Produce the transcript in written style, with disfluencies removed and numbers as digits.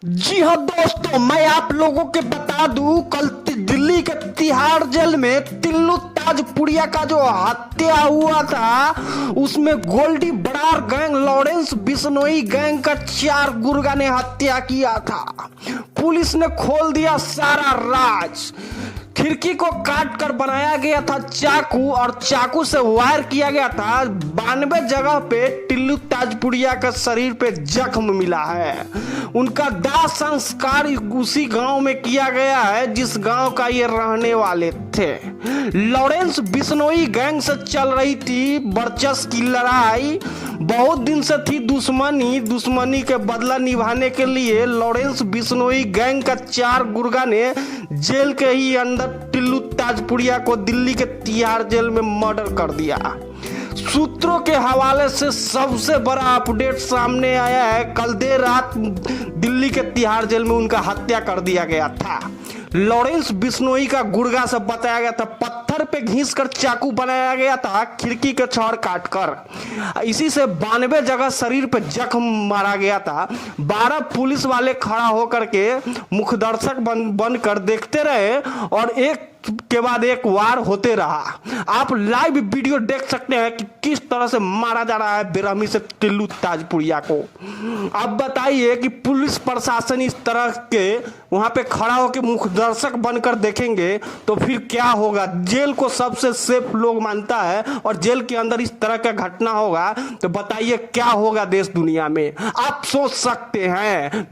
जी हाँ दोस्तों, मैं आप लोगों के बता दूं, कल दिल्ली के तिहाड़ जेल में तिल्लू ताजपुरिया का जो हत्या हुआ था, उसमें Goldy Brar gang, Lawrence Bishnoi gang का 4 गुर्गा ने हत्या किया था। पुलिस ने खोल दिया सारा राज। खिड़की को काट कर बनाया गया था चाकू और चाकू से वार किया गया था। 92 जगह पे टिल्लू ताजपुरिया का शरीर पे जख्म मिला है। उनका दाह संस्कार उसी गांव में किया गया है जिस गांव का ये रहने वाले थे। लॉरेंस बिश्नोई गैंग से चल रही थी वर्चस्व की लड़ाई। बहुत दिन से थी दुश्मनी के बदला निभाने के लिए लॉरेंस बिश्नोई गैंग का 4 गुर्गा ने जेल के ही अंदर टिल्लू ताजपुरिया को दिल्ली के तिहाड़ जेल में मर्डर कर दिया। सूत्रों के हवाले से सबसे बड़ा अपडेट सामने आया है, कल देर रात दिल्ली के तिहाड़ जेल में उनका हत्या कर दिया गया था। लॉरेंस बिश्नोई का गुर्गा से बताया गया था, पत्थर पे घिस कर चाकू बनाया गया था, खिड़की के छड़ काट कर। इसी से 92 जगह शरीर पे जख्म मारा गया था। 12 पुलिस वाले खड़ा होकर के मुखदर्शक बन कर देखते रहे और एक के बाद एक वार होते रहा। आप लाइव वीडियो देख सकते हैं कि किस तरह से मारा जा रहा है बेरहमी से टिल्लू ताजपुरिया को। अब बताइए कि पुलिस प्रशासन इस तरह के वहां पे खड़ा होकर मुखदर्शक बनकर देखेंगे तो फिर क्या होगा। जेल को सबसे सेफ लोग मानता है और जेल के अंदर इस तरह का घटना होगा तो बताइए क्या होगा देश दुनिया में। आप सोच सकते हैं।